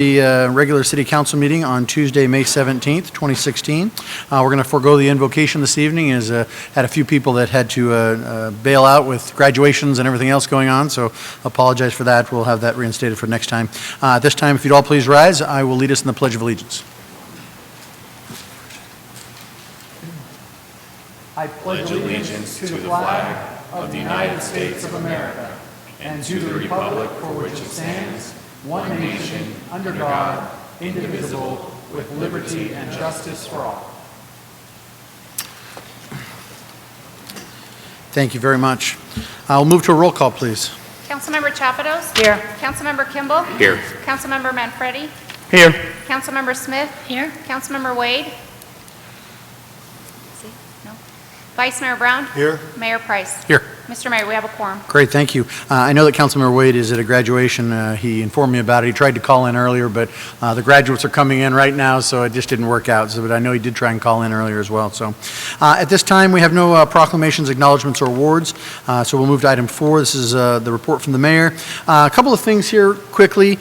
The regular City Council meeting on Tuesday, May 17th, 2016. We're going to forego the invocation this evening as had a few people that had to bail out with graduations and everything else going on, so apologize for that. We'll have that reinstated for next time. At this time, if you'd all please rise, I will lead us in the Pledge of Allegiance. I pledge allegiance to the flag of the United States of America and to the republic for which it stands, one nation, under God, indivisible, with liberty and justice for all. Thank you very much. I'll move to a roll call, please. Councilmember Chapados? Here. Councilmember Kimball? Here. Councilmember Manfredi? Here. Councilmember Smith? Here. Councilmember Wade? No. Vice Mayor Brown? Here. Mayor Price? Here. Mr. Mayor, we have a quorum. Great, thank you. I know that Councilmember Wade is at a graduation. He informed me about it. He tried to call in earlier, but the graduates are coming in right now, so it just didn't work out. So, but I know he did try and call in earlier as well. So at this time, we have no proclamations, acknowledgements, or awards. So we'll move to item 4. This is the report from the mayor. A couple of things here quickly.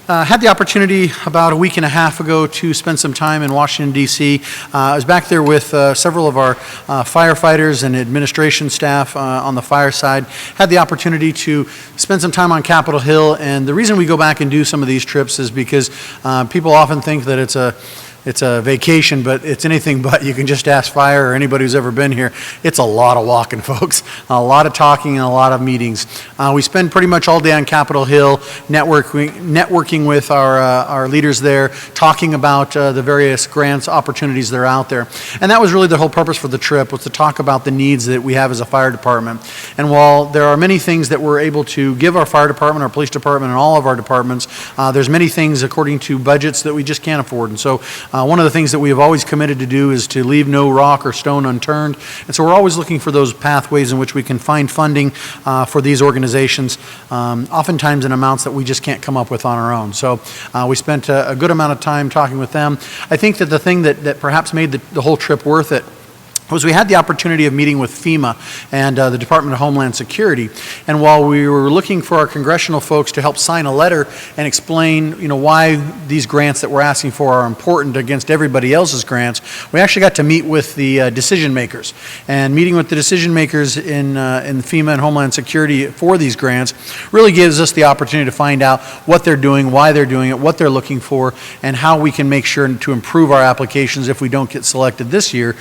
Had the opportunity about a week and a half ago to spend some time in Washington, D.C. I was back there with several of our firefighters and administration staff on the fire side. Had the opportunity to spend some time on Capitol Hill, and the reason we go back and do some of these trips is because people often think that it's a vacation, but it's anything but. You can just ask fire or anybody who's ever been here. It's a lot of walking, folks. A lot of talking and a lot of meetings. We spend pretty much all day on Capitol Hill networking with our leaders there, talking about the various grants, opportunities that are out there. And that was really the whole purpose for the trip, was to talk about the needs that we have as a fire department. And while there are many things that we're able to give our fire department, our police department, and all of our departments, there's many things according to budgets that we just can't afford. And so one of the things that we have always committed to do is to leave no rock or stone unturned. And so we're always looking for those pathways in which we can find funding for these organizations, oftentimes in amounts that we just can't come up with on our own. So we spent a good amount of time talking with them. I think that the thing that perhaps made the whole trip worth it was we had the opportunity of meeting with FEMA and the Department of Homeland Security. And while we were looking for our congressional folks to help sign a letter and explain, why these grants that we're asking for are important against everybody else's grants, we actually got to meet with the decision makers. And meeting with the decision makers in FEMA and Homeland Security for these grants really gives us the opportunity to find out what they're doing, why they're doing it, what they're looking for, and how we can make sure to improve our applications if we don't get selected this year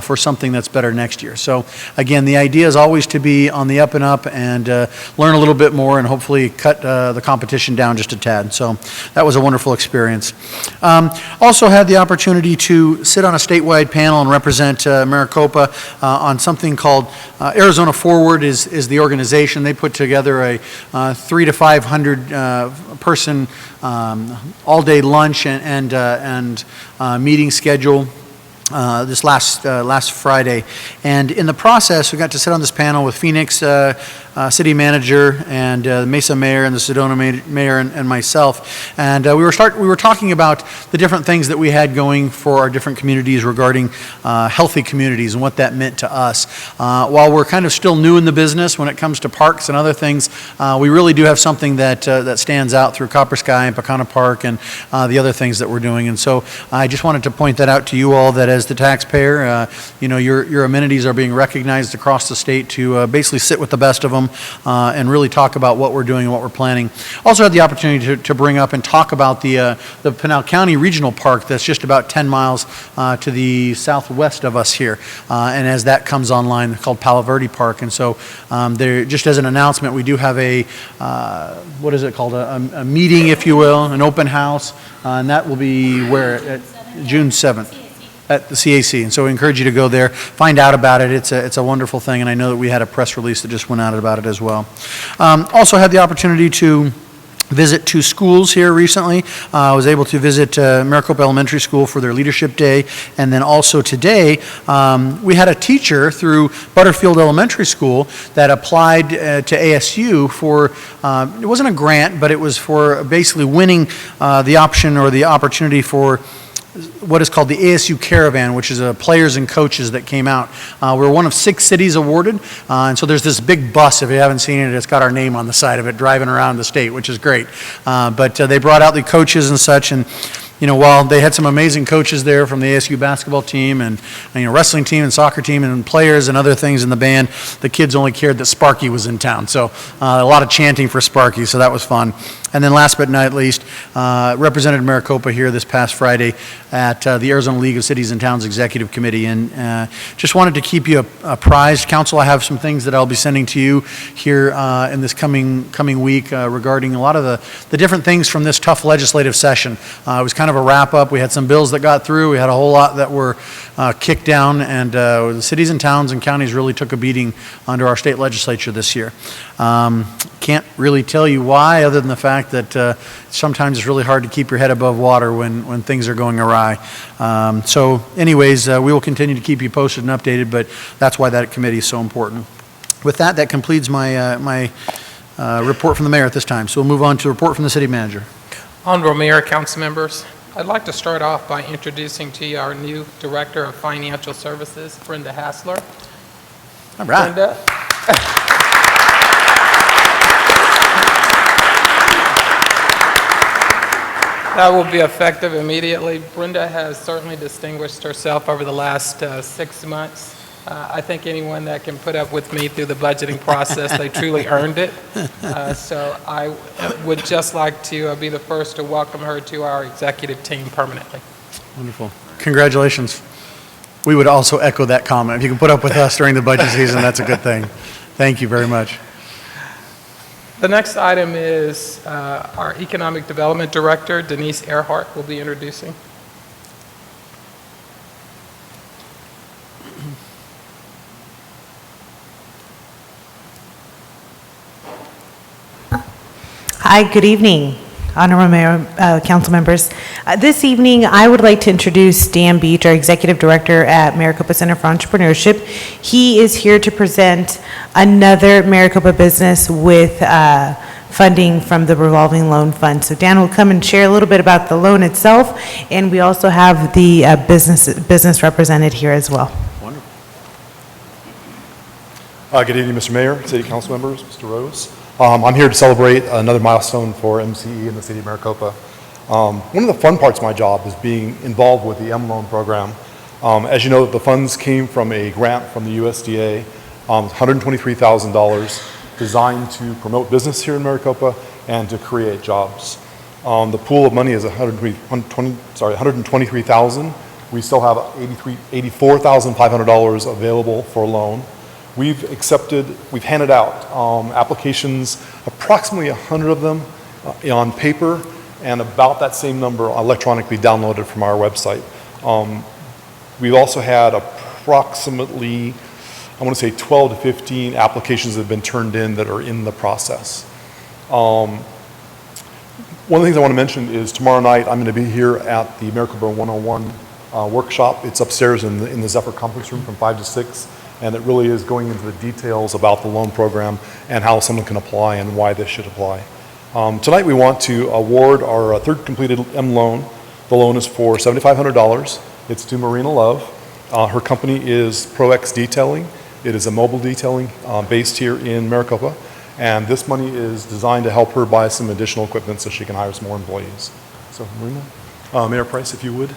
for something that's better next year. So again, the idea is always to be on the up and up and learn a little bit more and hopefully cut the competition down just a tad. So that was a wonderful experience. Also had the opportunity to sit on a statewide panel and represent Maricopa on something called Arizona Forward is the organization. They put together a 300 to 500 person all-day lunch and meeting schedule this last Friday. And in the process, we got to sit on this panel with Phoenix city manager and Mesa mayor and the Sedona mayor and myself. And we were talking about the different things that we had going for our different communities regarding healthy communities and what that meant to us. While we're kind of still new in the business when it comes to parks and other things, we really do have something that stands out through Copper Sky and Pecana Park and the other things that we're doing. And so I just wanted to point that out to you all, that as the taxpayer, your amenities are being recognized across the state to basically sit with the best of them and really talk about what we're doing and what we're planning. Also had the opportunity to bring up and talk about the Pinal County Regional Park that's just about 10 miles to the southwest of us here. And as that comes online, called Palo Verde Park. And so there, just as an announcement, we do have a, what is it called, a meeting, if you will, an open house, and that will be where? At June 7th. At the CAC, and so we encourage you to go there, find out about it. It's a wonderful thing, and I know that we had a press release that just went out about it as well. Also had the opportunity to visit 2 schools here recently. I was able to visit Maricopa Elementary School for their Leadership Day, and then also today we had a teacher through Butterfield Elementary School that applied to ASU for, it wasn't a grant, but it was for basically winning the option or the opportunity for what is called the ASU Caravan, which is players and coaches that came out. We're one of 6 cities awarded, and so there's this big bus, if you haven't seen it, it's got our name on the side of it, driving around the state, which is great. But they brought out the coaches and such, and while they had some amazing coaches there from the ASU basketball team and wrestling team and soccer team and players and other things in the band, the kids only cared that Sparky was in town. So a lot of chanting for Sparky, so that was fun. And then last but not least, represented Maricopa here this past Friday at the Arizona League of Cities and Towns Executive Committee. And just wanted to keep you apprised. Council, I have some things that I'll be sending to you here in this coming week regarding a lot of the different things from this tough legislative session. It was kind of a wrap-up. We had some bills that got through. We had a whole lot that were kicked down, and the cities and towns and counties really took a beating under our state legislature this year. Can't really tell you why, other than the fact that sometimes it's really hard to keep your head above water when things are going awry. So anyways, we will continue to keep you posted and updated, but that's why that committee is so important. With that, that completes my report from the mayor at this time. So we'll move on to a report from the city manager. Honorable Mayor, council members, I'd like to start off by introducing to you our new Director of Financial Services, Brenda Hassler. All right. Brenda. That will be effective immediately. Brenda has certainly distinguished herself over the last 6 months. I think anyone that can put up with me through the budgeting process, they truly earned it. So I would just like to be the first to welcome her to our executive team permanently. Wonderful. Congratulations. We would also echo that comment. If you can put up with us during the budget season, that's a good thing. Thank you very much. The next item is our Economic Development Director, Denise Earhart, will be introducing. Hi, good evening, Honorable Mayor, council members. This evening, I would like to introduce Dan Beach, our Executive Director at Maricopa Center for Entrepreneurship. He is here to present another Maricopa business with funding from the revolving loan fund. So Dan will come and share a little bit about the loan itself, and we also have the business represented here as well. Wonderful. Good evening, Mr. Mayor, City Council members, Mr. Rose. I'm here to celebrate another milestone for MCE in the City of Maricopa. One of the fun parts of my job is being involved with the M-Loan program. As you know, the funds came from a grant from the USDA, $123,000, designed to promote business here in Maricopa and to create jobs. The pool of money is $123,000. We still have $84,500 available for a loan. We've handed out applications, approximately 100 of them on paper, and about that same number electronically downloaded from our website. We've also had approximately, I want to say 12 to 15 applications that have been turned in that are in the process. One of the things I want to mention is tomorrow night I'm going to be here at the Maricopa 101 workshop. It's upstairs in the Zephyr Conference Room from 5 to 6. And it really is going into the details about the loan program and how someone can apply and why this should apply. Tonight we want to award our third completed M loan. The loan is for $7,500. It's to Marina Love. Her company is ProX Detailing. It is a mobile detailing based here in Maricopa. And this money is designed to help her buy some additional equipment so she can hire some more employees. So Marina, Mayor Price, if you would.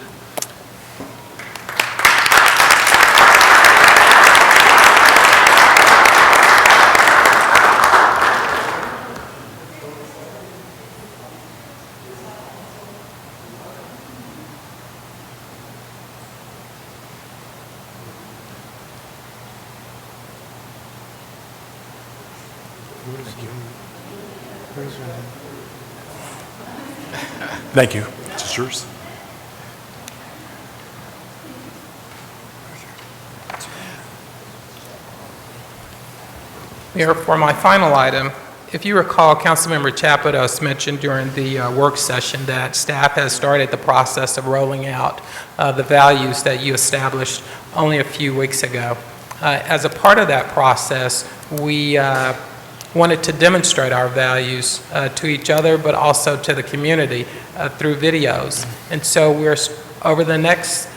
Thank you. It's yours. Mayor, for my final item, if you recall, Councilmember Chapados mentioned during the work session that staff has started the process of rolling out the values that you established only a few weeks ago. As a part of that process, we wanted to demonstrate our values to each other, but also to the community through videos. And so we're Over the next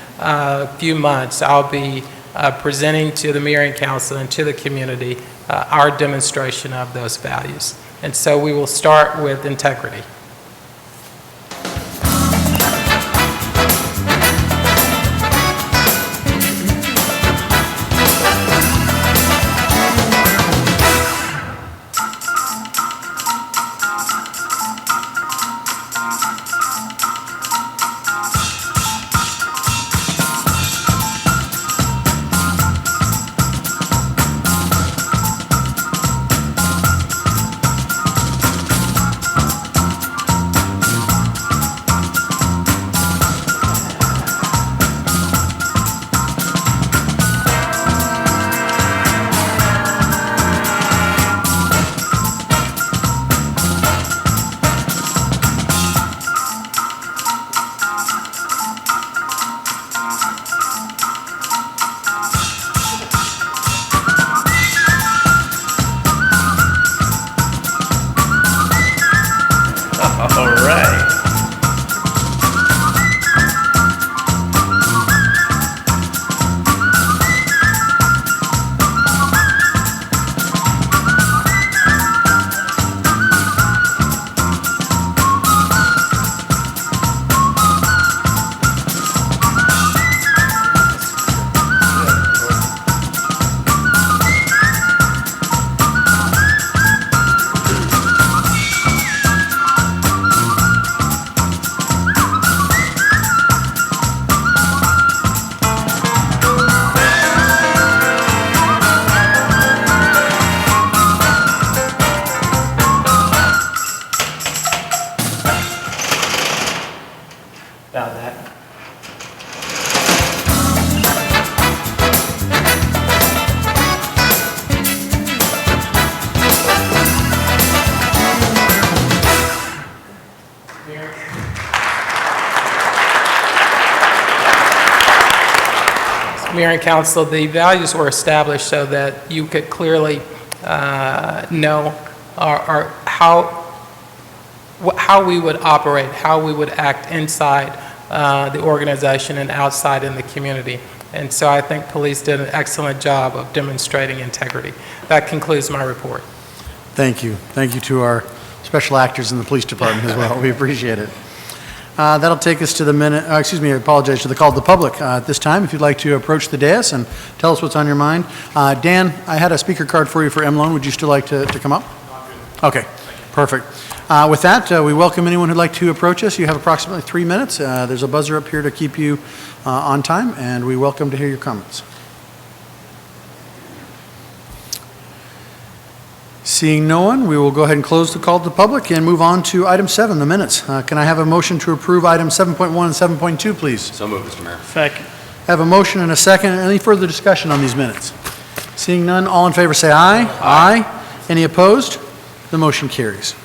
few months, I'll be presenting to the mayor and council and to the community our demonstration of those values. And so we will start with integrity. All right. Now that. Mayor and council, the values were established so that you could clearly know how we would operate, how we would act inside the organization and outside in the community. And so I think police did an excellent job of demonstrating integrity. That concludes my report. Thank you. Thank you to our special actors in the police department as well. We appreciate it. That'll take us to the I apologize, to the call of the public. At this time, if you'd like to approach the dais and tell us what's on your mind. Dan, I had a speaker card for you for M-Loan. Would you still like to come up? Okay, perfect. With that, we welcome anyone who'd like to approach us. You have approximately 3 minutes. There's a buzzer up here to keep you on time, and we welcome to hear your comments. Seeing no one, we will go ahead and close the call to the public and move on to item 7, the minutes. Can I have a motion to approve items 7.1 and 7.2, please? So moved, Mr. Mayor. Second. I have a motion and a second. Any further discussion on these minutes? Seeing none, all in favor say aye. Aye. Any opposed? The motion carries.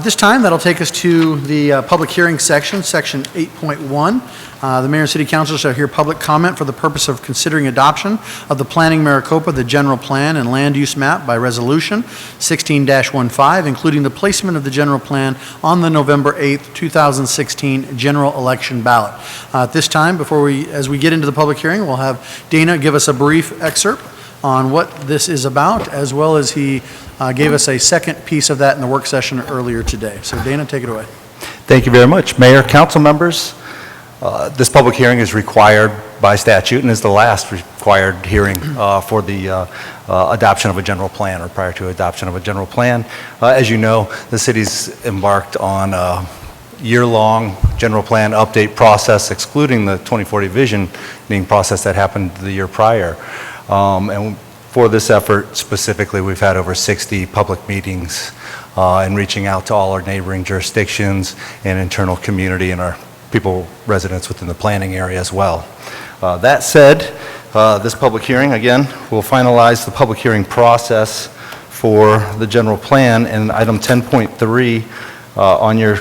This time, that'll take us to the public hearing section, section 8.1. The mayor and city council shall hear public comment for the purpose of considering adoption of the Planning Maricopa, the general plan and land use map by resolution 16-15, including the placement of the general plan on the November 8th, 2016 general election ballot. At this time, as we get into the public hearing, we'll have Dana give us a brief excerpt on what this is about, as well as he gave us a second piece of that in the work session earlier today. So Dana, take it away. Thank you very much. Mayor, council members, this public hearing is required by statute and is the last required hearing for the adoption of a general plan or prior to adoption of a general plan. As you know, the city's embarked on a year-long general plan update process, excluding the 2040 visioning process that happened the year prior. And for this effort specifically, we've had over 60 public meetings and reaching out to all our neighboring jurisdictions and internal community and our people, residents within the planning area as well. That said, this public hearing, again, will finalize the public hearing process for the general plan, and item 10.3 on your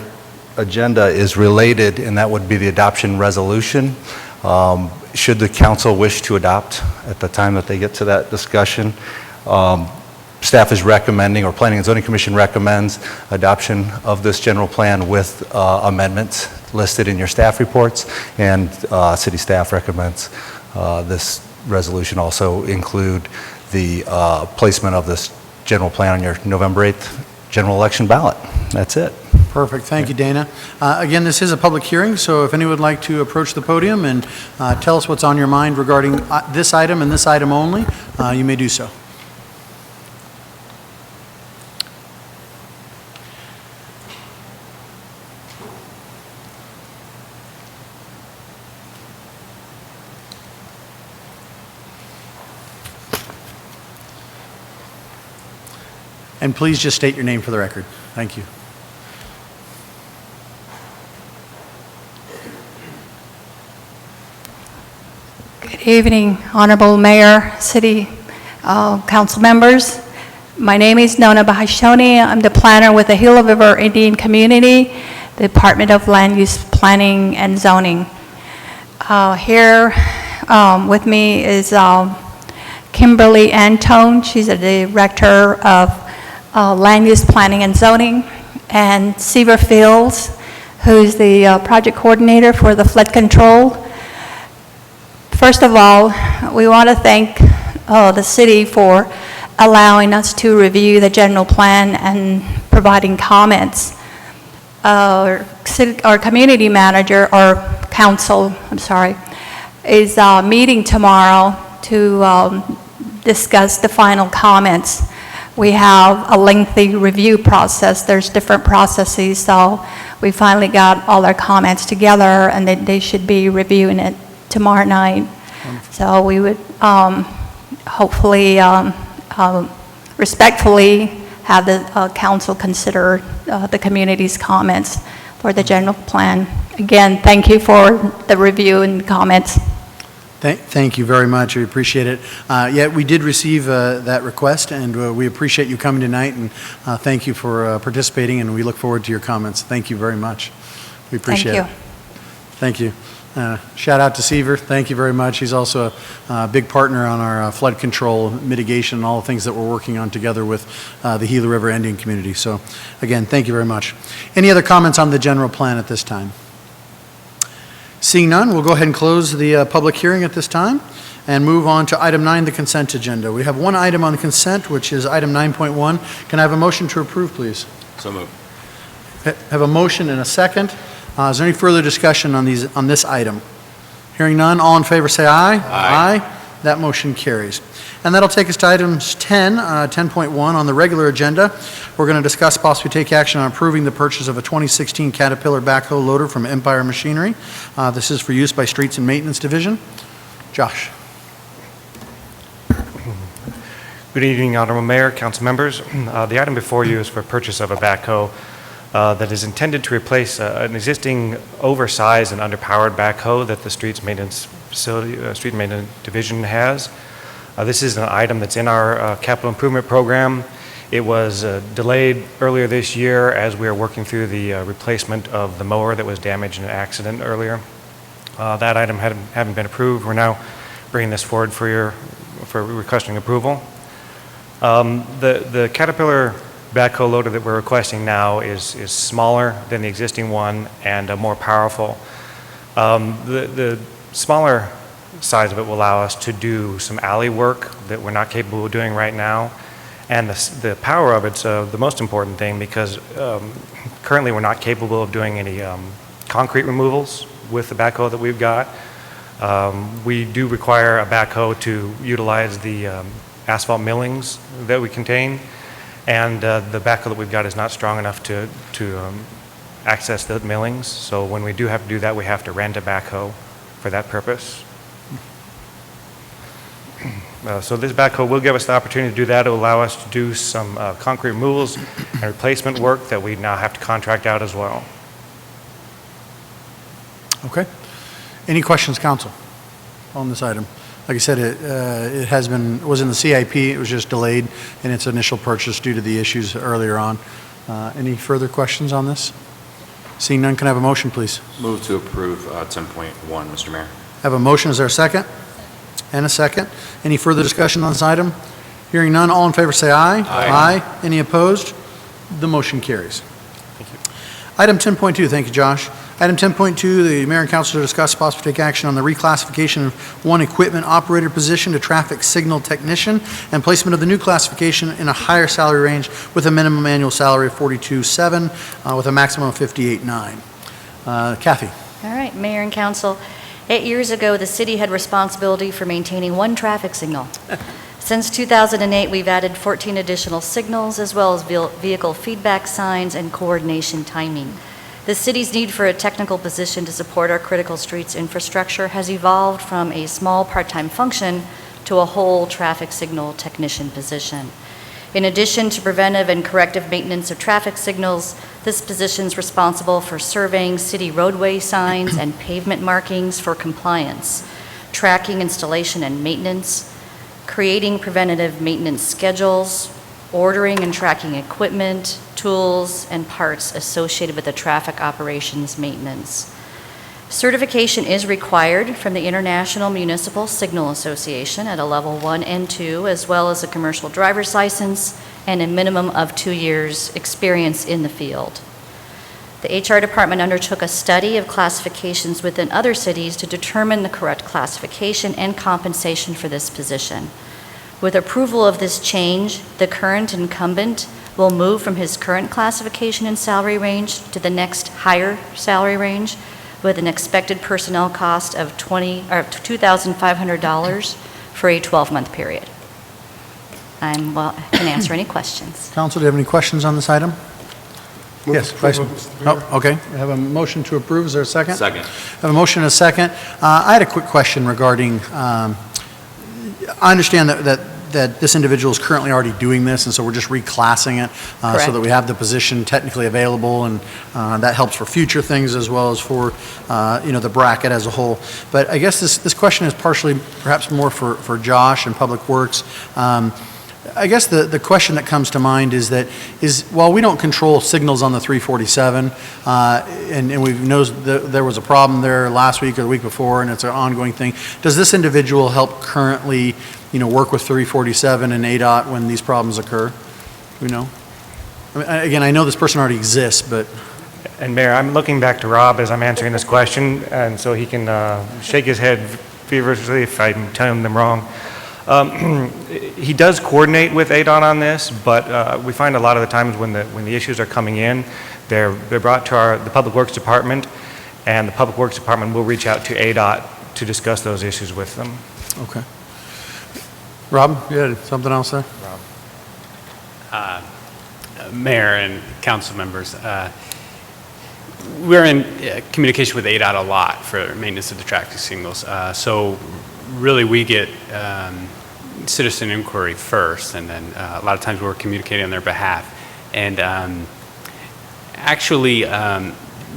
agenda is related, and that would be the adoption resolution. Should the council wish to adopt at the time that they get to that discussion, Staff is recommending, or Planning and Zoning Commission recommends, adoption of this general plan with amendments listed in your staff reports, and city staff recommends this resolution also include the placement of this general plan on your November 8th general election ballot. That's it. Perfect. Thank you, Dana. Again, this is a public hearing, so if anyone would like to approach the podium and tell us what's on your mind regarding this item and this item only, you may do so. And please just state your name for the record. Thank you. Good evening, Honorable Mayor, City Council members. My name is Nona Bahashoni. I'm the planner with the Gila River Indian Community, Department of Land Use Planning and Zoning. Here with me is Kimberly Antone. She's the Director of Land Use Planning and Zoning, and Seaver Fields, who's the project coordinator for the flood control. First of all, we want to thank the city for allowing us to review the general plan and providing comments. Our community manager, or council, I'm sorry, is meeting tomorrow to discuss the final comments. We have a lengthy review process. There's different processes, so we finally got all our comments together, and they should be reviewing it tomorrow night. So we would hopefully respectfully have the council consider the community's comments for the general plan. Again, thank you for the review and comments. Thank you very much. We appreciate it. Yeah, we did receive that request, and we appreciate you coming tonight, and thank you for participating, and we look forward to your comments. Thank you very much. We appreciate it. Thank you. Thank you. Shout out to Seaver. Thank you very much. He's also a big partner on our flood control, mitigation, and all the things that we're working on together with the Gila River Indian community. So again, thank you very much. Any other comments on the general plan at this time? Seeing none, we'll go ahead and close the public hearing at this time and move on to item 9, the consent agenda. We have one item on the consent, which is item 9.1. Can I have a motion to approve, please? So moved. Have a motion and a second. Is there any further discussion on this item? Hearing none, all in favor say aye. Aye. That motion carries. And that'll take us to items 10.1 on the regular agenda. We're going to discuss, possibly take action on approving the purchase of a 2016 Caterpillar backhoe loader from Empire Machinery. This is for use by Streets and Maintenance Division. Josh. Good evening, Honorable Mayor, council members. The item before you is for purchase of a backhoe that is intended to replace an existing oversized and underpowered backhoe that the Streets Maintenance Facility, Street Maintenance Division has. This is an item that's in our capital improvement program. It was delayed earlier this year as we are working through the replacement of the mower that was damaged in an accident earlier. That item hadn't been approved. We're now bringing this forward for requesting approval. The Caterpillar backhoe loader that we're requesting now is smaller than the existing one and more powerful. The smaller size of it will allow us to do some alley work that we're not capable of doing right now. And the power of it's the most important thing, because currently we're not capable of doing any concrete removals with the backhoe that we've got. We do require a backhoe to utilize the asphalt millings that we contain, and the backhoe that we've got is not strong enough to access the millings. So when we do have to do that, we have to rent a backhoe for that purpose. So this backhoe will give us the opportunity to do that. It will allow us to do some concrete removals and replacement work that we now have to contract out as well. Okay. Any questions, council, on this item? Like I said, it was in the CIP. It was just delayed in its initial purchase due to the issues earlier on. Any further questions on this? Seeing none, can I have a motion, please? Move to approve 10.1, Mr. Mayor. Have a motion. Is there a second? And a second. Any further discussion on this item? Hearing none, all in favor say aye. Aye. Any opposed? The motion carries. Item 10.2, thank you, Josh. Item 10.2, the mayor and council to discuss possible take action on the reclassification of one equipment operator position to traffic signal technician and placement of the new classification in a higher salary range with a minimum annual salary of $42,700 with a maximum of $58,900. Kathy. All right, Mayor and Council, 8 years ago, the city had responsibility for maintaining one traffic signal. Since 2008, we've added 14 additional signals, as well as vehicle feedback signs and coordination timing. The city's need for a technical position to support our critical streets infrastructure has evolved from a small part-time function to a whole traffic signal technician position. In addition to preventive and corrective maintenance of traffic signals, this position is responsible for surveying city roadway signs and pavement markings for compliance, tracking installation and maintenance, creating preventative maintenance schedules, ordering and tracking equipment, tools, and parts associated with the traffic operations maintenance. Certification is required from the International Municipal Signal Association at a level 1 and 2, as well as a commercial driver's license and a minimum of 2 years experience in the field. The HR department undertook a study of classifications within other cities to determine the correct classification and compensation for this position. With approval of this change, the current incumbent will move from his current classification and salary range to the next higher salary range with an expected personnel cost of $2,500 for a 12-month period. I can answer any questions. Council, do you have any questions on this item? Yes, Vice. Oh, okay. I have a motion to approve. Is there a second? Second. I have a motion and a second. I had a quick question regarding, I understand that this individual is currently already doing this, and so we're just reclassing it so Correct. that we have the position technically available, and that helps for future things as well as for, the bracket as a whole. But I guess this question is partially perhaps more for Josh and Public Works. I guess the question that comes to mind is while we don't control signals on the 347, and we know that there was a problem there last week or the week before, and it's an ongoing thing, does this individual help currently, work with 347 and ADOT when these problems occur? Do we know? I mean, again, I know this person already exists, but... And Mayor, I'm looking back to Rob as I'm answering this question, and so he can shake his head feverishly if I'm telling them wrong. He does coordinate with ADOT on this, but we find a lot of the times when the issues are coming in, they're brought to the Public Works Department, and the Public Works Department will reach out to ADOT to discuss those issues with them. Okay. Rob, you had something else there? Mayor and council members, we're in communication with ADOT a lot for maintenance of the traffic signals. So really we get citizen inquiry first, and then a lot of times we're communicating on their behalf. And actually, the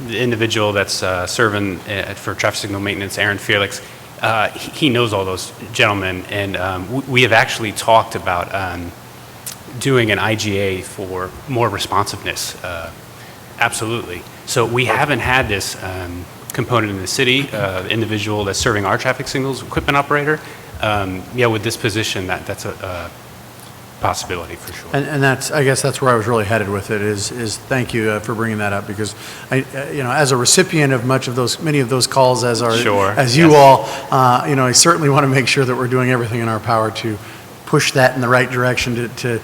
individual that's serving for traffic signal maintenance, Aaron Felix, he knows all those gentlemen, and we have actually talked about doing an IGA for more responsiveness. Absolutely. So we haven't had this component in the city, individual that's serving our traffic signals, equipment operator. With this position, that's a possibility for sure. And I guess that's where I was really headed with it is thank you for bringing that up, because as a recipient of many of those calls as you all, I certainly want to make sure that we're doing everything in our power to push that in the right direction to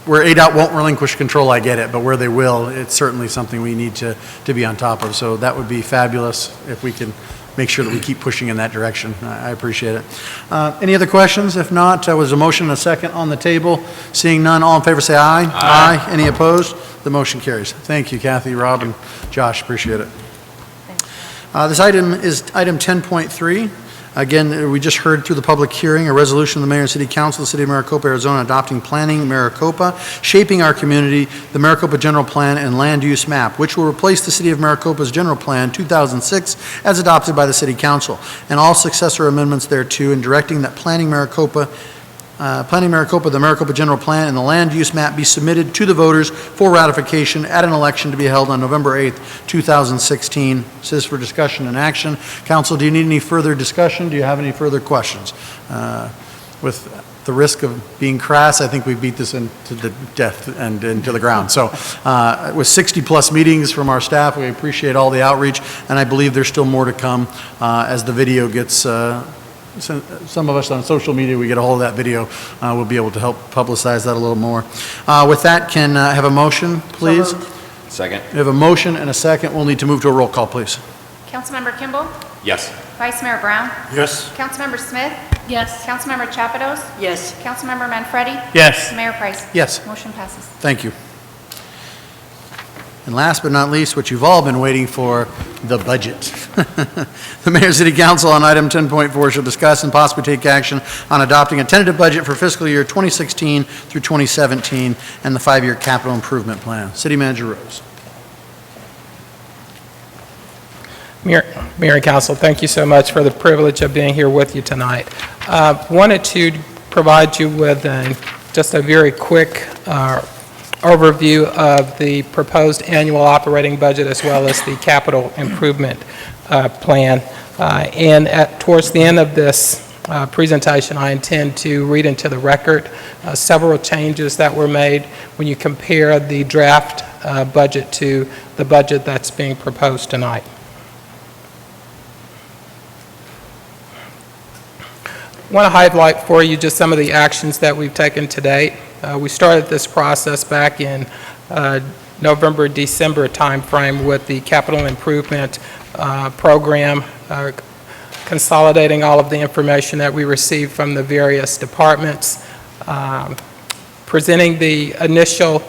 where ADOT won't relinquish control, I get it, but where they will, it's certainly something we need to be on top of. So that would be fabulous if we can make sure that we keep pushing in that direction. I appreciate it. Any other questions? If not, there was a motion and a second on the table. Seeing none, all in favor say aye. Aye. Any opposed? The motion carries. Thank you, Kathy, Rob, and Josh. Appreciate it. This item is item 10.3. Again, we just heard through the public hearing a resolution of the Mayor and City Council of the City of Maricopa, Arizona, adopting Planning Maricopa, Shaping Our Community, the Maricopa General Plan and Land Use Map, which will replace the City of Maricopa's General Plan 2006 as adopted by the City Council, and all successor amendments thereto, and directing that Planning Maricopa, the Maricopa General Plan, and the Land Use Map be submitted to the voters for ratification at an election to be held on November 8th, 2016. This is for discussion and action. Council, do you need any further discussion? Do you have any further questions? With the risk of being crass, I think we beat this into the death and into the ground. So with 60-plus meetings from our staff, we appreciate all the outreach, and I believe there's still more to come as the video gets, some of us on social media, we get a hold of that video, we'll be able to help publicize that a little more. With that, can I have a motion, please? Second. We have a motion and a second. We'll need to move to a roll call, please. Councilmember Kimball? Yes. Vice Mayor Brown? Yes. Councilmember Smith? Yes. Councilmember Chapados? Yes. Councilmember Manfredi? Yes. Mayor Price? Yes. Motion passes. Thank you. And last but not least, what you've all been waiting for, the budget. The Mayor and City Council on item 10.4 shall discuss and possibly take action on adopting a tentative budget for fiscal year 2016 through 2017 and the 5-year capital improvement plan. City Manager Rose. Mayor and Council, thank you so much for the privilege of being here with you tonight. Wanted to provide you with just a very quick overview of the proposed annual operating budget as well as the capital improvement plan. Towards the end of this presentation, I intend to read into the record several changes that were made when you compare the draft budget to the budget that's being proposed tonight. I want to highlight for you just some of the actions that we've taken to date. We started this process back in November, December timeframe with the capital improvement program, consolidating all of the information that we received from the various departments, presenting the initial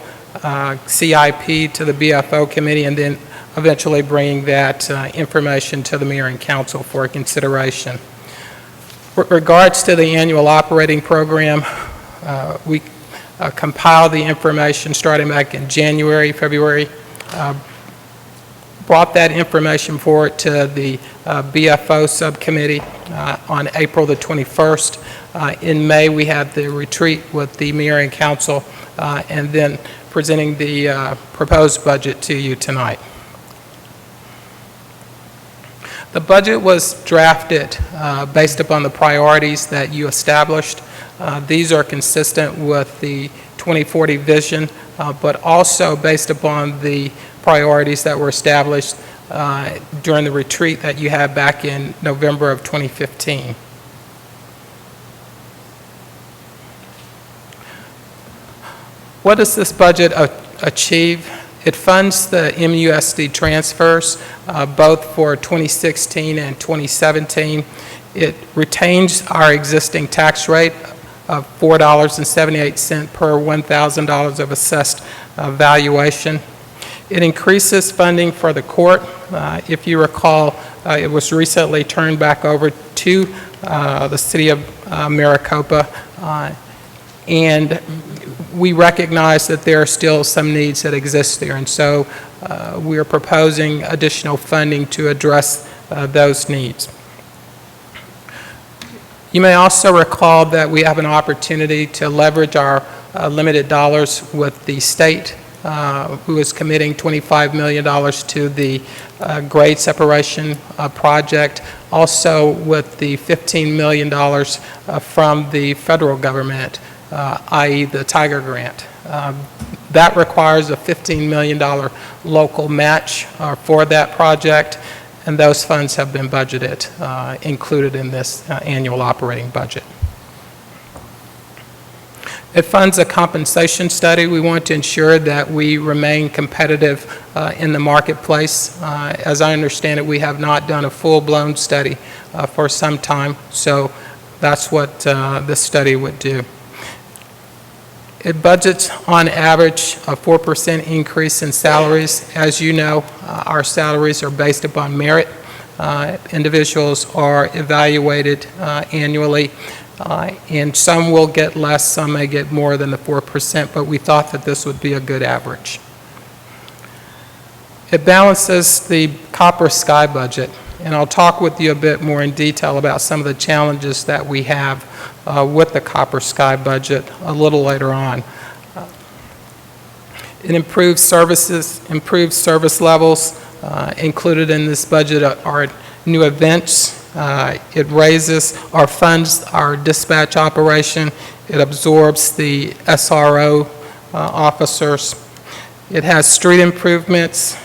CIP to the BFO committee, and then eventually bringing that information to the Mayor and Council for consideration. With regards to the annual operating program, we compiled the information starting back in January, February, brought that information forward to the BFO subcommittee on April the 21st. In May, we had the retreat with the Mayor and Council, and then presenting the proposed budget to you tonight. The budget was drafted based upon the priorities that you established. These are consistent with the 2040 vision, but also based upon the priorities that were established during the retreat that you had back in November of 2015. What does this budget achieve? It funds the MUSD transfers, both for 2016 and 2017. It retains our existing tax rate of $4.78 per $1,000 of assessed valuation. It increases funding for the court. If you recall, it was recently turned back over to the city of Maricopa, and we recognize that there are still some needs that exist there, and so we are proposing additional funding to address those needs. You may also recall that we have an opportunity to leverage our limited dollars with the state, who is committing $25 million to the grade separation project, also with the $15 million from the federal government, i.e. the Tiger Grant. That requires a $15 million local match for that project, and those funds have been budgeted, included in this annual operating budget. It funds a compensation study. We want to ensure that we remain competitive in the marketplace. As I understand it, we have not done a full-blown study for some time, so that's what this study would do. It budgets on average a 4% increase in salaries. As you know, our salaries are based upon merit. Individuals are evaluated annually, and some will get less, some may get more than the 4%, but we thought that this would be a good average. It balances the Copper Sky budget, and I'll talk with you a bit more in detail about some of the challenges that we have with the Copper Sky budget a little later on. It improves services, improves service levels. Included in this budget are new events. It raises or funds our dispatch operation, It absorbs the SRO officers. It has street improvements,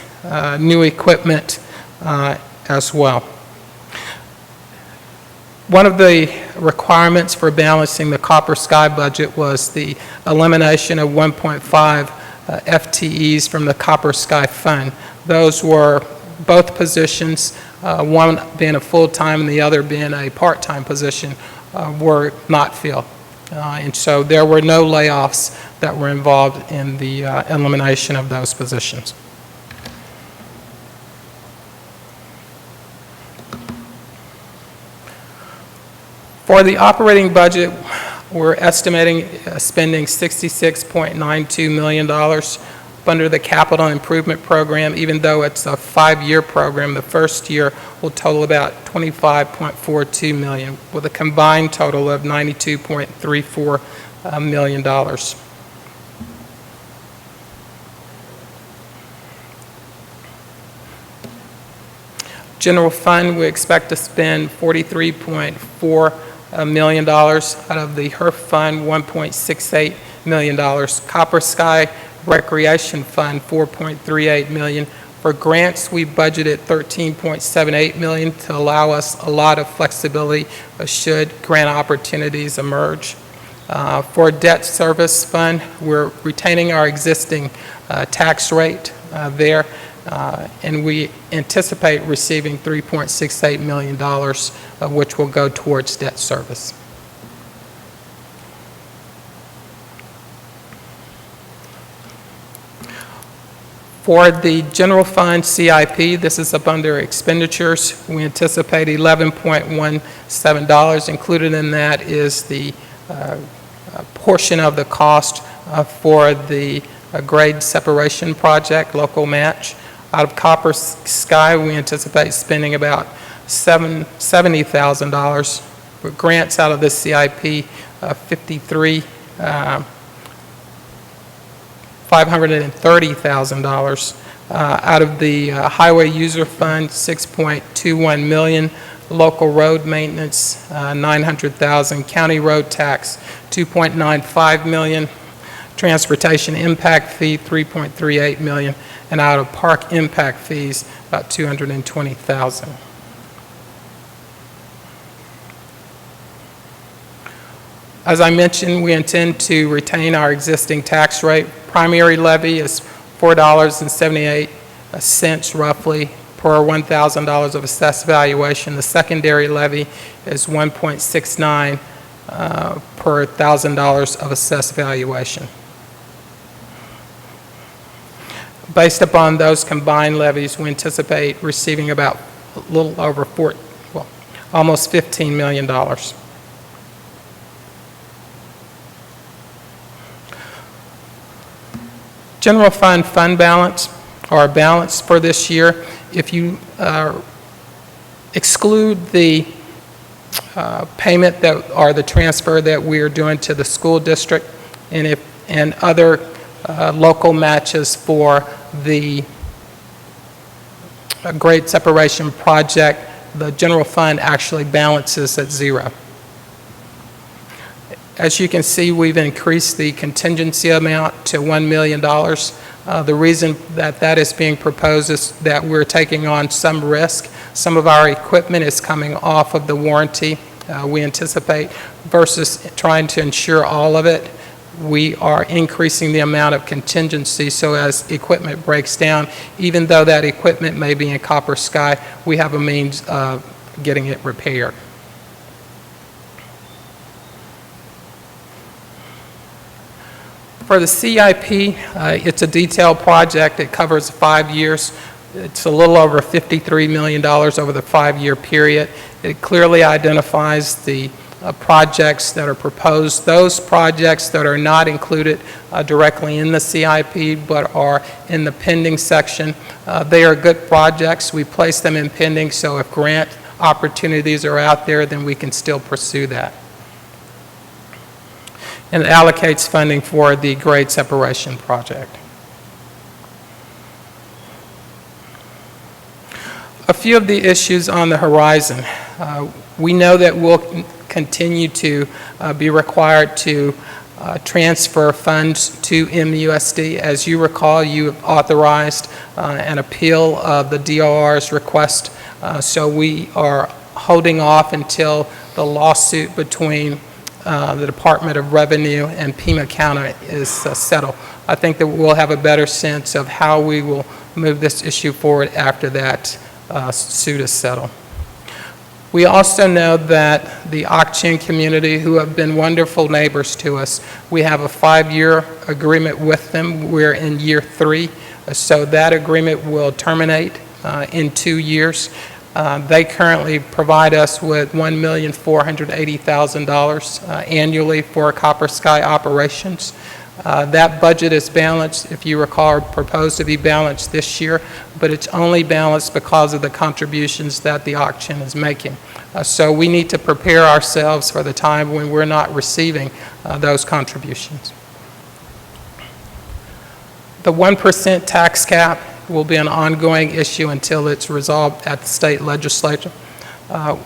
new equipment as well. One of the requirements for balancing the Copper Sky budget was the elimination of 1.5 FTEs from the Copper Sky Fund. Those were both positions, one being a full-time and the other being a part-time position, were not filled. And so there were no layoffs that were involved in the elimination of those positions. For the operating budget, we're estimating spending $66.92 million. Under the capital improvement program, even though it's a 5-year program, the first year will total about $25.42 million, with a combined total of $92.34 million. General fund, we expect to spend $43.4 million. Out of the HERF fund, $1.68 million. Copper Sky Recreation Fund, $4.38 million. For grants, we budgeted $13.78 million to allow us a lot of flexibility should grant opportunities emerge. For debt service fund, we're retaining our existing tax rate there, and we anticipate receiving $3.68 million, of which will go towards debt service. For the general fund CIP, this is up under expenditures. We anticipate $11.17. Included in that is the portion of the cost for the grade separation project, local match. Out of Copper Sky, we anticipate spending about $70,000. For grants out of the CIP, $530,000. Out of the Highway User Fund, $6.21 million. Local road maintenance, $900,000. County road tax, $2.95 million. Transportation impact fee, $3.38 million. And out of park impact fees, about $220,000. As I mentioned, we intend to retain our existing tax rate. Primary levy is $4.78 roughly per $1,000 of assessed valuation. The secondary levy is $1.69 per $1,000 of assessed valuation. Based upon those combined levies, we anticipate receiving about a little over almost $15 million. General fund balance, or balance for this year, if you exclude the payment that, or the transfer that we are doing to the school district and other local matches for the grade separation project, the general fund actually balances at zero. As you can see, we've increased the contingency amount to $1 million. The reason that is being proposed is that we're taking on some risk. Some of our equipment is coming off of the warranty, we anticipate, versus trying to insure all of it. We are increasing the amount of contingency, so as equipment breaks down, even though that equipment may be in Copper Sky, we have a means of getting it repaired. For the CIP, it's a detailed project. It covers 5 years. It's a little over $53 million over the 5-year period. It clearly identifies the projects that are proposed. Those projects that are not included directly in the CIP but are in the pending section, they are good projects. We place them in pending, so if grant opportunities are out there, then we can still pursue that. And it allocates funding for the grade separation project. A few of the issues on the horizon. We know that we'll continue to be required to transfer funds to MUSD. As you recall, you have authorized an appeal of the DOR's request, so we are holding off until the lawsuit between the Department of Revenue and Pima County is settled. I think that we'll have a better sense of how we will move this issue forward after that suit is settled. We also know that the Ak-Chin community, who have been wonderful neighbors to us, we have a 5-year agreement with them. We're in year 3, so that agreement will terminate in 2 years. They currently provide us with $1,480,000 annually for Copper Sky operations. That budget is balanced, if you recall, proposed to be balanced this year, but it's only balanced because of the contributions that the Ak-Chin is making. So we need to prepare ourselves for the time when we're not receiving those contributions. The 1% tax cap will be an ongoing issue until it's resolved at the state legislature.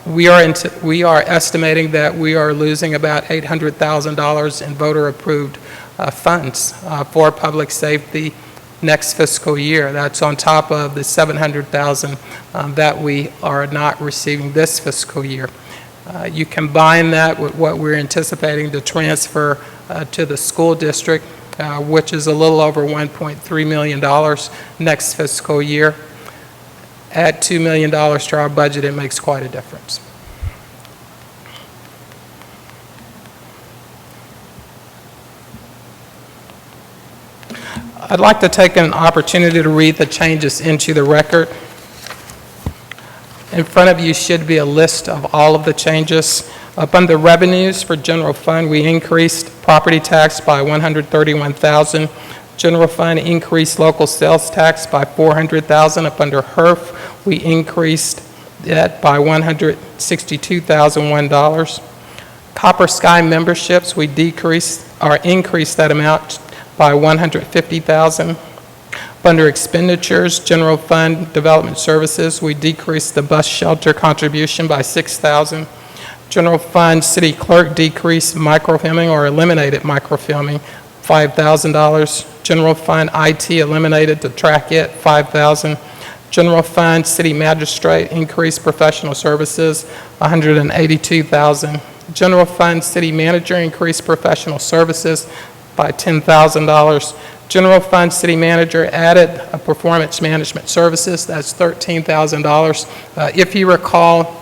We are estimating that we are losing about $800,000 in voter-approved funds for public safety next fiscal year. That's on top of the $700,000 that we are not receiving this fiscal year. You combine that with what we're anticipating to transfer to the school district, which is a little over $1.3 million next fiscal year. Add $2 million to our budget, it makes quite a difference. I'd like to take an opportunity to read the changes into the record. In front of you should be a list of all of the changes. Up under revenues for general fund, we increased property tax by $131,000. General fund increased local sales tax by $400,000. Up under HERF, we increased that by $162,001. Copper Sky memberships, we increased that amount by $150,000. Under expenditures, general fund development services, we decreased the bus shelter contribution by $6,000. General fund city clerk decreased microfilming or eliminated microfilming, $5,000. General fund IT eliminated to track it, $5,000. General fund city magistrate increased professional services, $182,000. General fund city manager increased professional services by $10,000. General fund city manager added a performance management services, that's $13,000. If you recall,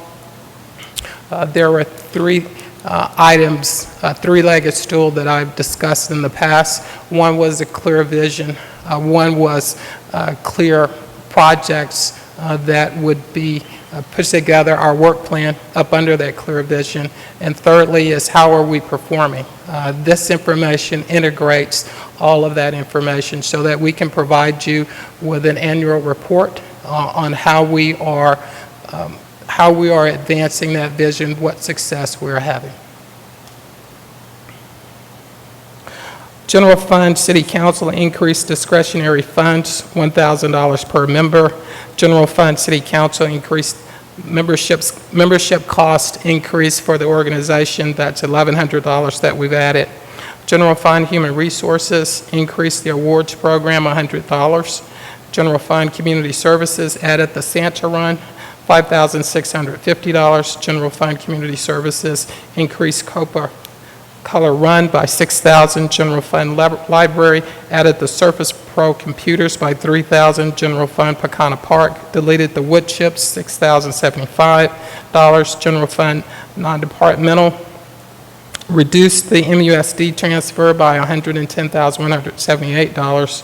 there were 3 items, a 3-legged stool that I've discussed in the past. One was a clear vision. One was clear projects that would be put together, our work plan up under that clear vision. And thirdly is how are we performing? This information integrates all of that information so that we can provide you with an annual report on how we are advancing that vision, what success we're having. General fund, city council increased discretionary funds, $1,000 per member. General fund, city council increased membership cost increase for the organization, that's $1,100 that we've added. General fund, human resources increased the awards program, $100. General fund, community services added the Santa Run, $5,650. General fund, community services increased Copa Color Run by $6,000. General fund library added the Surface Pro computers by $3,000. General fund Pecana Park deleted the wood chips, $6,075. General fund non-departmental reduced the MUSD transfer by $110,178.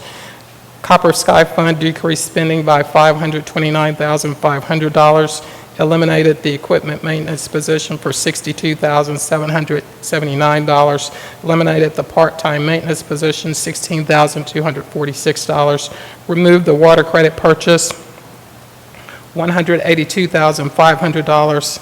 Copper Sky Fund decreased spending by $529,500. Eliminated the equipment maintenance position for $62,779. Eliminated the part-time maintenance position, $16,246. Removed the water credit purchase, $182,500.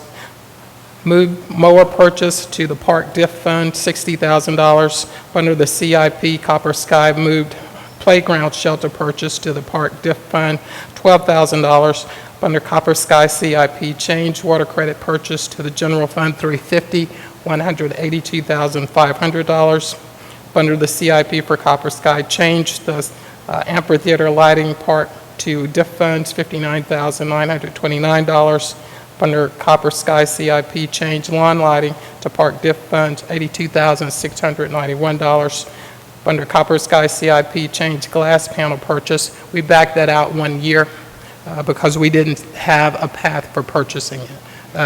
Moved mower purchase to the park diff fund, $60,000. Under the CIP, Copper Sky moved playground shelter purchase to the park diff fund, $12,000. Under Copper Sky CIP, change water credit purchase to the general fund, $350. $182,500. Under the CIP for Copper Sky, change the amphitheater lighting part to DIF funds, $59,929. Under Copper Sky CIP, change lawn lighting to park DIF funds, $82,691. Under Copper Sky CIP, change glass panel purchase. We backed that out 1 year because we didn't have a path for purchasing it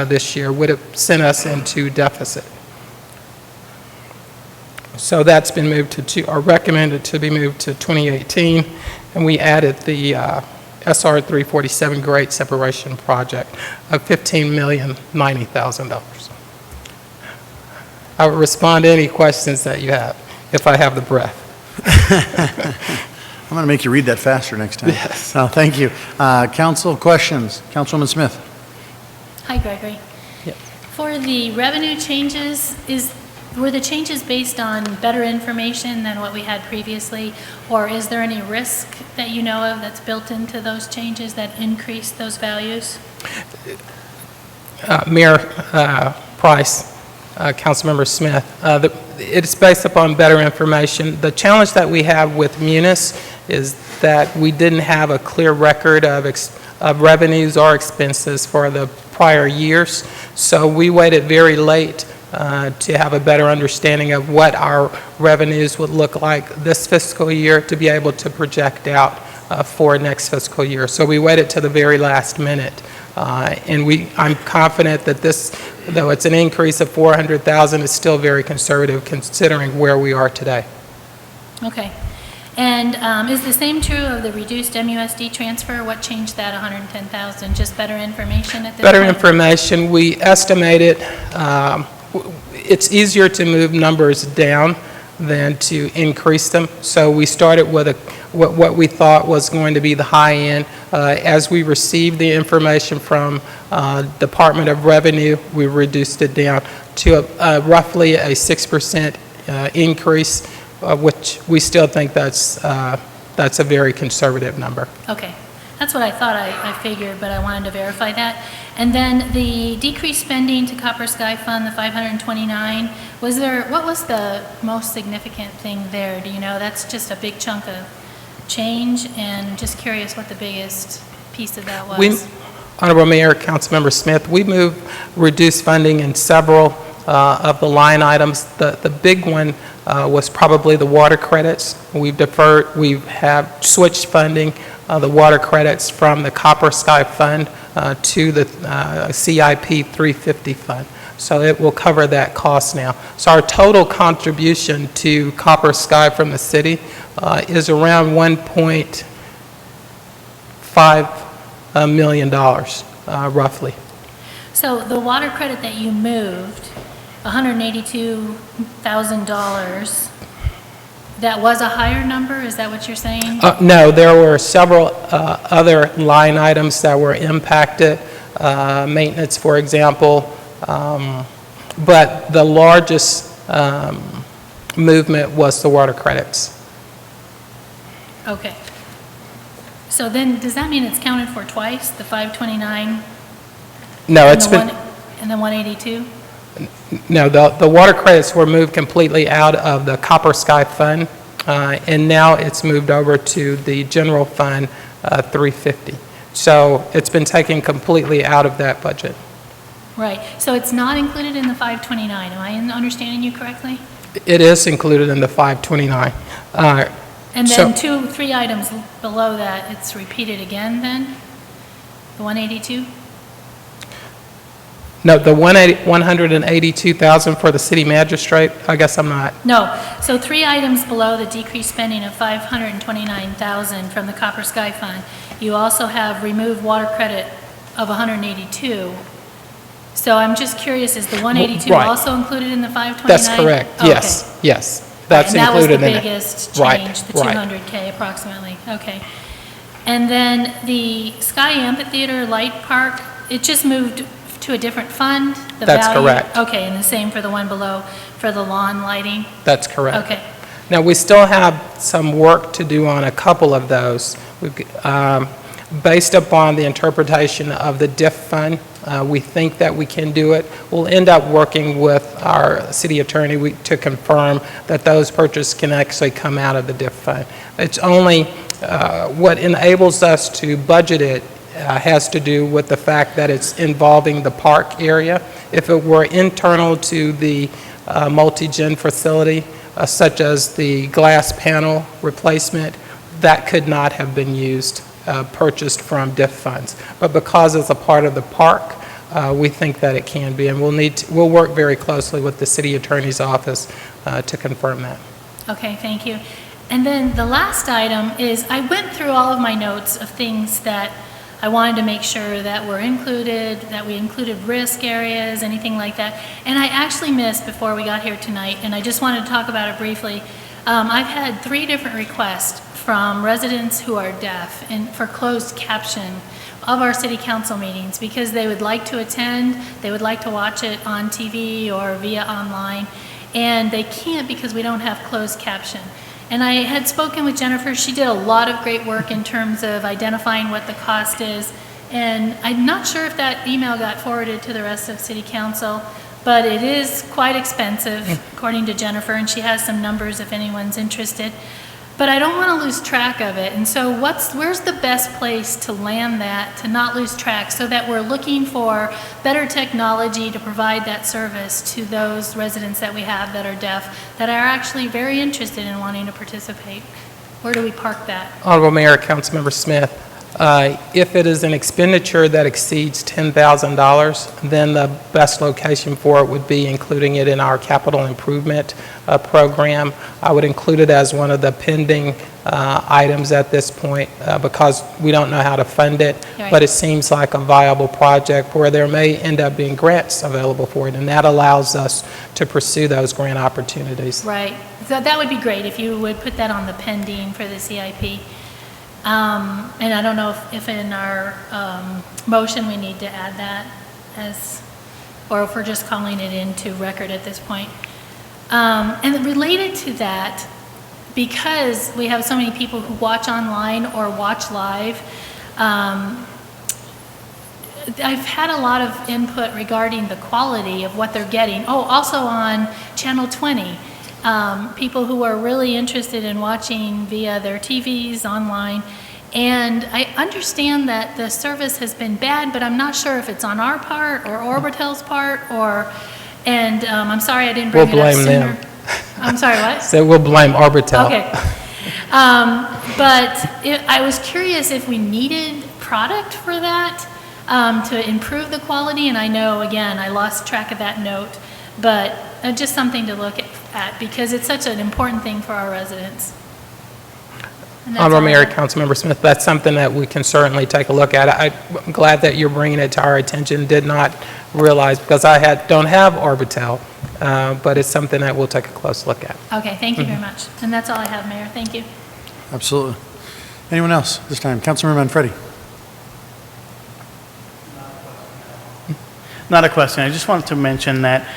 this year. Would have sent us into deficit. So that's been moved to, or recommended to be moved to 2018, and we added the SR 347 grade separation project of $15,090,000. I will respond to any questions that you have, if I have the breath. I'm going to make you read that faster next time. Yes. Thank you. Council questions? Councilwoman Smith. Hi, Gregory. Yep. For the revenue changes, were the changes based on better information than what we had previously, or is there any risk that you know of that's built into those changes that increase those values? Mayor Price, Councilmember Smith, it's based upon better information. The challenge that we have with Munis is that we didn't have a clear record of revenues or expenses for the prior years, so we waited very late to have a better understanding of what our revenues would look like this fiscal year to be able to project out for next fiscal year. So we waited to the very last minute. And I'm confident that this, though it's an increase of $400,000, is still very conservative considering where we are today. Okay. And is the same true of the reduced MUSD transfer? What changed that $110,000? Just better information at this Better point? information. We estimated it's easier to move numbers down than to increase them. So we started with what we thought was going to be the high end. As we received the information from Department of Revenue, we reduced it down to roughly a 6% increase, which we still think that's a very conservative number. Okay. That's what I thought I figured, but I wanted to verify that. And then the decreased spending to Copper Sky Fund, the 529, what was the most significant thing there? Do you know? That's just a big chunk of change, and just curious what the biggest piece of that was. Honorable Mayor, Councilmember Smith, we reduced funding in several of the line items. The big one was probably the water credits. We have switched funding the water credits from the Copper Sky Fund to the CIP 350 fund. So it will cover that cost now. So our total contribution to Copper Sky from the city is around $1.5 million, roughly. So the water credit that you moved, $182,000, that was a higher number? Is that what you're saying? No, there were several other line items that were impacted, maintenance, for example, but the largest movement was the water credits. Okay. So then, does that mean it's counted for twice, the 529? No, it's been... And the 182? No, the water credits were moved completely out of the Copper Sky Fund, and now it's moved over to the General Fund 350. So it's been taken completely out of that budget. Right. So it's not included in the 529. Am I understanding you correctly? It is included in the 529. And then three items below that, it's repeated again then? The 182? No, the 182,000 for the city magistrate, I guess I'm not. No. So three items below the decreased spending of $529,000 from the Copper Sky Fund. You also have removed water credit of 182. So I'm just curious, is the 182 Right. also included in the 529? That's correct. Okay. Yes. That's and included in it. that was the biggest change, the 200K approximately. Okay. And then the Sky Amphitheater Light Park, it just moved to a different fund? That's correct. Okay, and the same for the one below for the lawn lighting? That's correct. Okay. Now, we still have some work to do on a couple of those. Based upon the interpretation of the DIF fund, we think that we can do it. We'll end up working with our city attorney to confirm that those purchases can actually come out of the DIF fund. It's only what enables us to budget it has to do with the fact that it's involving the park area. If it were internal to the multi-gen facility, such as the glass panel replacement, that could not have been used, purchased from DIF funds. But because it's a part of the park, we think that it can be, and we'll work very closely with the city attorney's office to confirm that. Okay, thank you. And then the last item is, I went through all of my notes of things that I wanted to make sure that were included, that we included risk areas, anything like that. And I actually missed before we got here tonight, and I just wanted to talk about it briefly. I've had 3 different requests from residents who are deaf and for closed caption of our city council meetings because they would like to attend, they would like to watch it on TV or via online, and they can't because we don't have closed caption. And I had spoken with Jennifer. She did a lot of great work in terms of identifying what the cost is. And I'm not sure if that email got forwarded to the rest of City Council, but it is quite expensive, according to Jennifer, and she has some numbers if anyone's interested. But I don't want to lose track of it. And so where's the best place to land that, to not lose track, so that we're looking for better technology to provide that service to those residents that we have that are deaf, that are actually very interested in wanting to participate? Where do we park that? Honorable Mayor, Councilmember Smith, if it is an expenditure that exceeds $10,000, then the best location for it would be including it in our capital improvement program. I would include it as one of the pending items at this point because we don't know how to fund it, Right. but it seems like a viable project where there may end up being grants available for it, and that allows us to pursue those grant opportunities. Right. So that would be great if you would put that on the pending for the CIP. And I don't know if in our motion we need to add that as, or if we're just calling it into record at this point. And related to that, because we have so many people who watch online or watch live, I've had a lot of input regarding the quality of what they're getting. Oh, also on Channel 20. People who are really interested in watching via their TVs online. And I understand that the service has been bad, but I'm not sure if it's on our part or Orbitel's part and I'm sorry I didn't bring it up sooner. We'll blame them. I'm sorry, what? So we'll blame Orbitel. Okay. I was curious if we needed product for that to improve the quality, and I know, again, I lost track of that note, but just something to look at because it's such an important thing for our residents. Honorable Mayor, Councilmember Smith, that's something that we can certainly take a look at. I'm glad that you're bringing it to our attention. Did not realize, because I don't have Orbitel, but it's something that we'll take a close look at. Okay, thank you very much. And that's all I have, Mayor. Thank you. Absolutely. Anyone else this time? Councilmember Manfredi. Not a question. I just wanted to mention that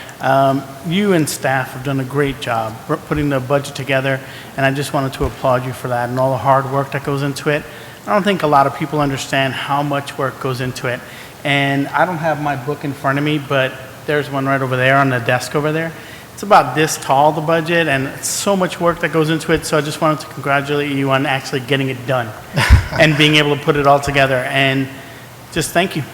you and staff have done a great job putting the budget together, and I just wanted to applaud you for that and all the hard work that goes into it. I don't think a lot of people understand how much work goes into it. And I don't have my book in front of me, but there's one right over there on the desk over there. It's about this tall, the budget, and it's so much work that goes into it. So I just wanted to congratulate you on actually getting it done and being able to put it all together. And just thank you.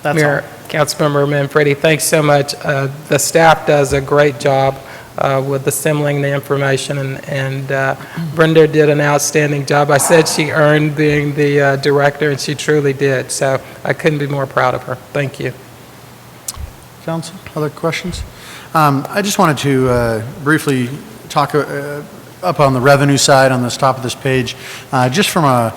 That's Mayor, all. Councilmember Manfredi, thanks so much. The staff does a great job with assembling the information, and Brenda did an outstanding job. I said she earned being the director, and she truly did. So I couldn't be more proud of her. Thank you. Council, other questions? I just wanted to briefly talk up on the revenue side on this top of this page, just from a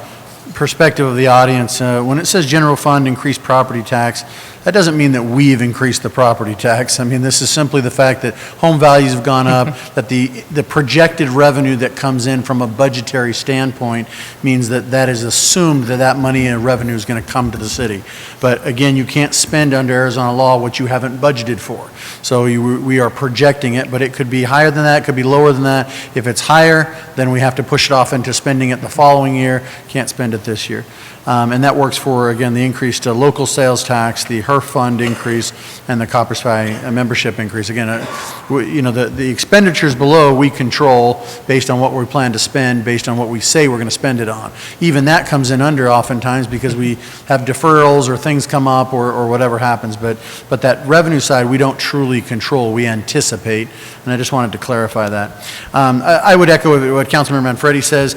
perspective of the audience. When it says general fund increased property tax, that doesn't mean that we've increased the property tax. I mean, this is simply the fact that home values have gone up, that the projected revenue that comes in from a budgetary standpoint means that that is assumed that that money and revenue is going to come to the city. But again, you can't spend under Arizona law what you haven't budgeted for. So we are projecting it, but it could be higher than that, it could be lower than that. If it's higher, then we have to push it off into spending it the following year. Can't spend it this year. And that works for, again, the increased local sales tax, the HERF fund increase, and the Copper Sky membership increase. Again, the expenditures below we control based on what we plan to spend, based on what we say we're going to spend it on. Even that comes in under oftentimes because we have deferrals or things come up or whatever happens. But that revenue side we don't truly control, we anticipate. And I just wanted to clarify that. I would echo what Councilmember Manfredi says.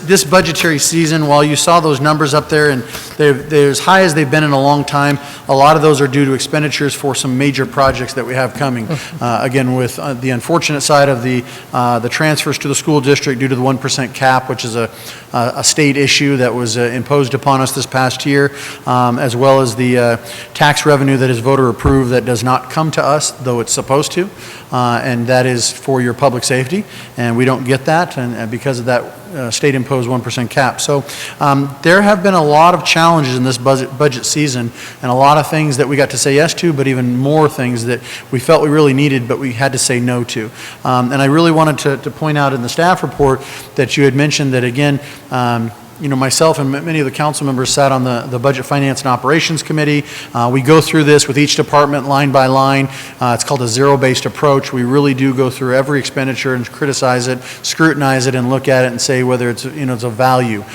This budgetary season, while you saw those numbers up there, and they're as high as they've been in a long time, a lot of those are due to expenditures for some major projects that we have coming. Again, with the unfortunate side of the transfers to the school district due to the 1% cap, which is a state issue that was imposed upon us this past year, as well as the tax revenue that is voter approved that does not come to us, though it's supposed to, and that is for your public safety, and we don't get that, and because of that state-imposed 1% cap. So there have been a lot of challenges in this budget season, and a lot of things that we got to say yes to, but even more things that we felt we really needed, but we had to say no to. And I really wanted to point out in the staff report that you had mentioned that, again, myself and many of the council members sat on the Budget, Finance, and Operations Committee. We go through this with each department line by line. It's called a zero-based approach. We really do go through every expenditure and criticize it, scrutinize it, and look at it and say whether it's a value.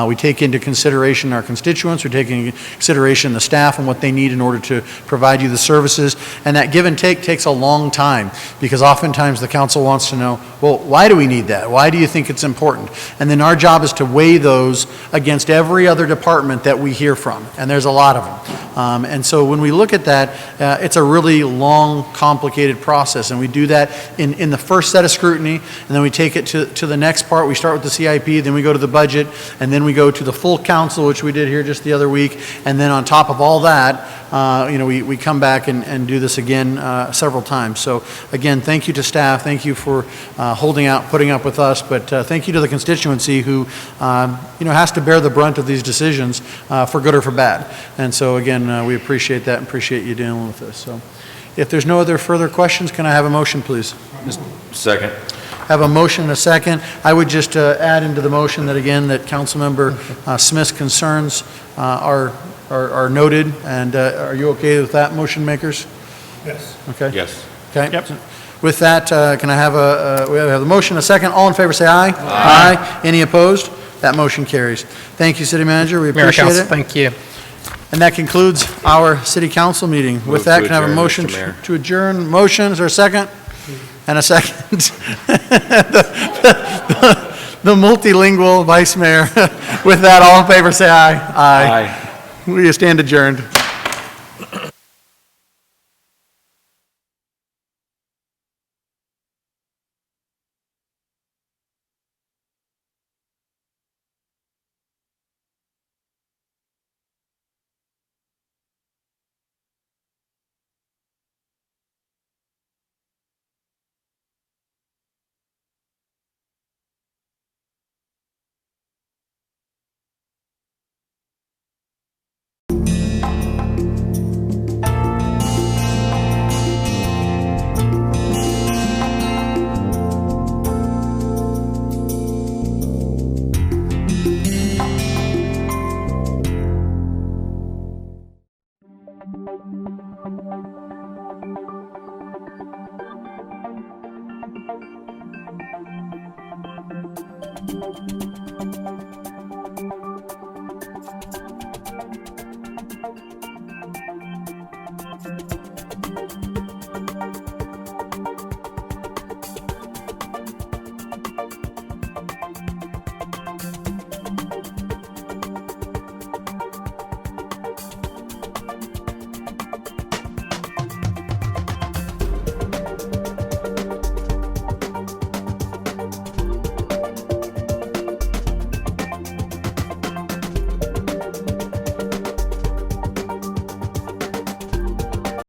We take into consideration our constituents. We take into consideration the staff and what they need in order to provide you the services. And that give and take takes a long time because oftentimes the council wants to know, well, why do we need that? Why do you think it's important? And then our job is to weigh those against every other department that we hear from, and there's a lot of them. And so when we look at that, it's a really long, complicated process, and we do that in the first set of scrutiny, and then we take it to the next part. We start with the CIP, then we go to the budget, and then we go to the full council, which we did here just the other week, and then on top of all that, we come back and do this again several times. So again, thank you to staff, thank you for holding out, putting up with us, but thank you to the constituency who has to bear the brunt of these decisions for good or for bad. And so again, we appreciate that and appreciate you dealing with this. So if there's no other further questions, can I have a motion, please? Second. Have a motion and a second. I would just add into the motion that, again, that Councilmember Smith's concerns are noted, and are you okay with that, motion makers? Yes. Okay. Yes. Okay. Yep. With that, can I have we have the motion, a second. All in favor say aye. Aye. Any opposed? That motion carries. Thank you, City Manager. We appreciate it. Thank you. And that concludes our City Council meeting. With that, can I have a motion to adjourn? Motion, is there a second? And a second. The multilingual Vice Mayor. With that, all in favor say aye. Aye. We stand adjourned.